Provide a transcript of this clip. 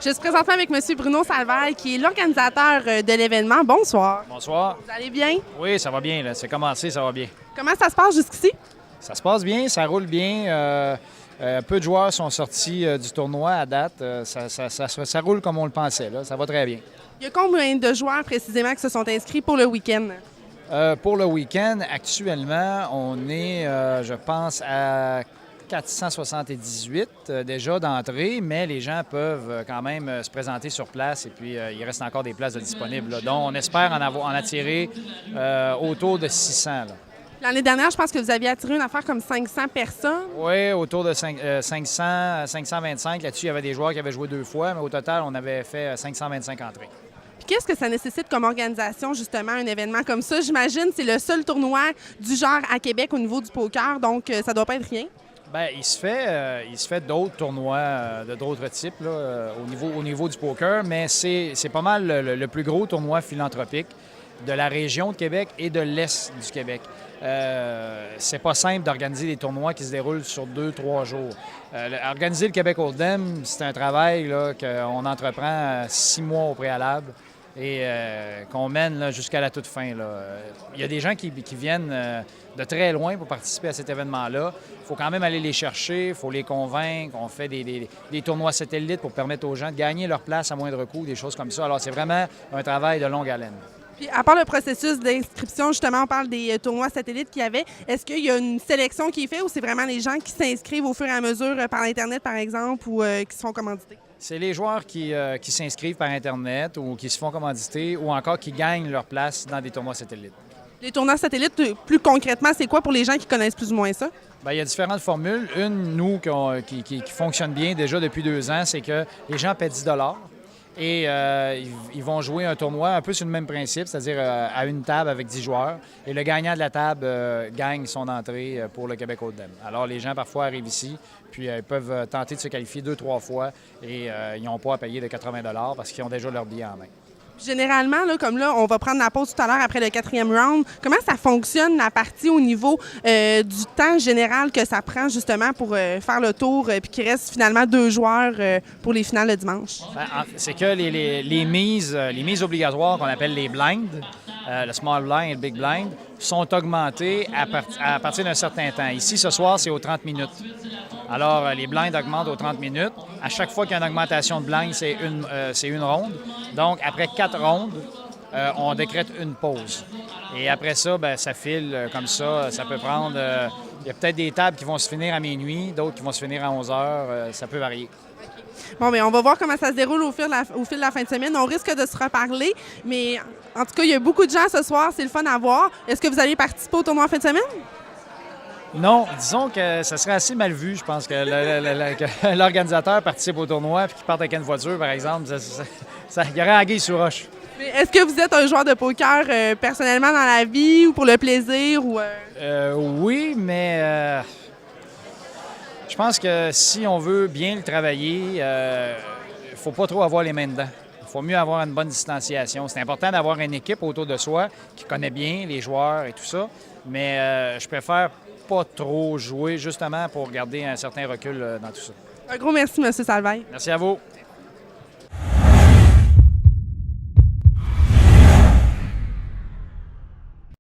Je suis présentement avec M. Bruno Salvaille, qui est l'organisateur de l'événement. Bonsoir. Bonsoir. Vous allez bien? Oui, ça va bien. Là. C'est commencé, ça va bien. Comment ça se passe jusqu'ici? Ça se passe bien, ça roule bien. Peu de joueurs sont sortis du tournoi à date. Ça roule comme on le pensait. Là. Ça va très bien. Il y a combien de joueurs précisément qui se sont inscrits pour le week-end? Pour le week-end, actuellement, on est, je pense, à 478 déjà d'entrée, mais les gens peuvent quand même se présenter sur place et puis il reste encore des places de disponibles. Là. Donc, on espère en attirer autour de 600. Là. L'année dernière, je pense que vous aviez attiré une affaire comme 500 personnes. Oui, autour de 500, 525. Là-dessus, il y avait des joueurs qui avaient joué 2 fois, mais au total, on avait fait 525 entrées. Puis qu'est-ce que ça nécessite comme organisation, justement, un événement comme ça? J'imagine que c'est le seul tournoi du genre à Québec au niveau du poker, donc ça doit pas être rien. Bien, il se fait d'autres tournois de d'autres types là, au niveau du poker, mais c'est pas mal le plus gros tournoi philanthropique de la région de Québec et de l'Est du Québec. C'est pas simple d'organiser des tournois qui se déroulent sur 2-3 jours. Organiser le Québec Hold'em, c'est un travail qu'on entreprend 6 mois au préalable et qu'on mène jusqu'à la toute fin. Là. Il y a des gens qui viennent de très loin pour participer à cet événement-là. Il faut quand même aller les chercher, il faut les convaincre. On fait des tournois satellites pour permettre aux gens de gagner leur place à moindre coût, des choses comme ça. Alors, c'est vraiment un travail de longue haleine. Puis, à part le processus d'inscription, justement, on parle des tournois satellites qu'il y avait. Est-ce qu'il y a une sélection qui est faite ou c'est vraiment les gens qui s'inscrivent au fur et à mesure par Internet, par exemple, ou qui se font commanditer? C'est les joueurs qui s'inscrivent par Internet ou qui se font commanditer ou encore qui gagnent leur place dans des tournois satellites. Les tournois satellites, plus concrètement, c'est quoi pour les gens qui connaissent plus ou moins ça? Bien, il y a différentes formules. Une, nous, qui fonctionne bien déjà depuis 2 ans, c'est que les gens paient 10 et ils vont jouer un tournoi un peu sur le même principe, c'est-à-dire à une table avec 10 joueurs. Et le gagnant de la table gagne son entrée pour le Québec Hold'em. Alors, les gens, parfois, arrivent ici, puis ils peuvent tenter de se qualifier 2-3 fois et ils n'ont pas à payer de 80 parce qu'ils ont déjà leur billet en main. Généralement, là, comme là, on va prendre la pause tout à l'heure après le 4e round. Comment ça fonctionne, la partie, au niveau du temps général que ça prend, justement, pour faire le tour, puis qu'il reste finalement 2 joueurs pour les finales le dimanche? C'est que les mises obligatoires qu'on appelle les blinds, le small blind et le big blind, sont augmentées à partir d'un certain temps. Ici, ce soir, c'est aux 30 minutes. Alors, les blinds augmentent aux 30 minutes. À chaque fois qu'il y a une augmentation de blind, c'est une ronde. Donc, après 4 rondes, on décrète une pause. Et après ça, bien, ça file comme ça. Ça peut prendre... il y a peut-être des tables qui vont se finir à minuit, d'autres qui vont se finir à 11 heures. Ça peut varier. Bon, bien, on va voir comment ça se déroule au fil de la fin de semaine. On risque de se reparler, mais en tout cas, il y a beaucoup de gens ce soir. C'est le fun à voir. Est-ce que vous allez participer au tournoi en fin de semaine? Non, disons que ça serait assez mal vu, je pense, que l'organisateur participe au tournoi et qu'il parte avec une voiture, par exemple. Il y aurait anguille sous roche. Mais est-ce que vous êtes un joueur de poker personnellement dans la vie ou pour le plaisir? Ou, Oui, mais je pense que si on veut bien le travailler, il ne faut pas trop avoir les mains dedans. Il faut mieux avoir une bonne distanciation. C'est important d'avoir une équipe autour de soi qui connaît bien les joueurs et tout ça, mais je préfère pas trop jouer, justement pour garder un certain recul dans tout ça. Un gros merci, M. Salvaille. Merci à vous.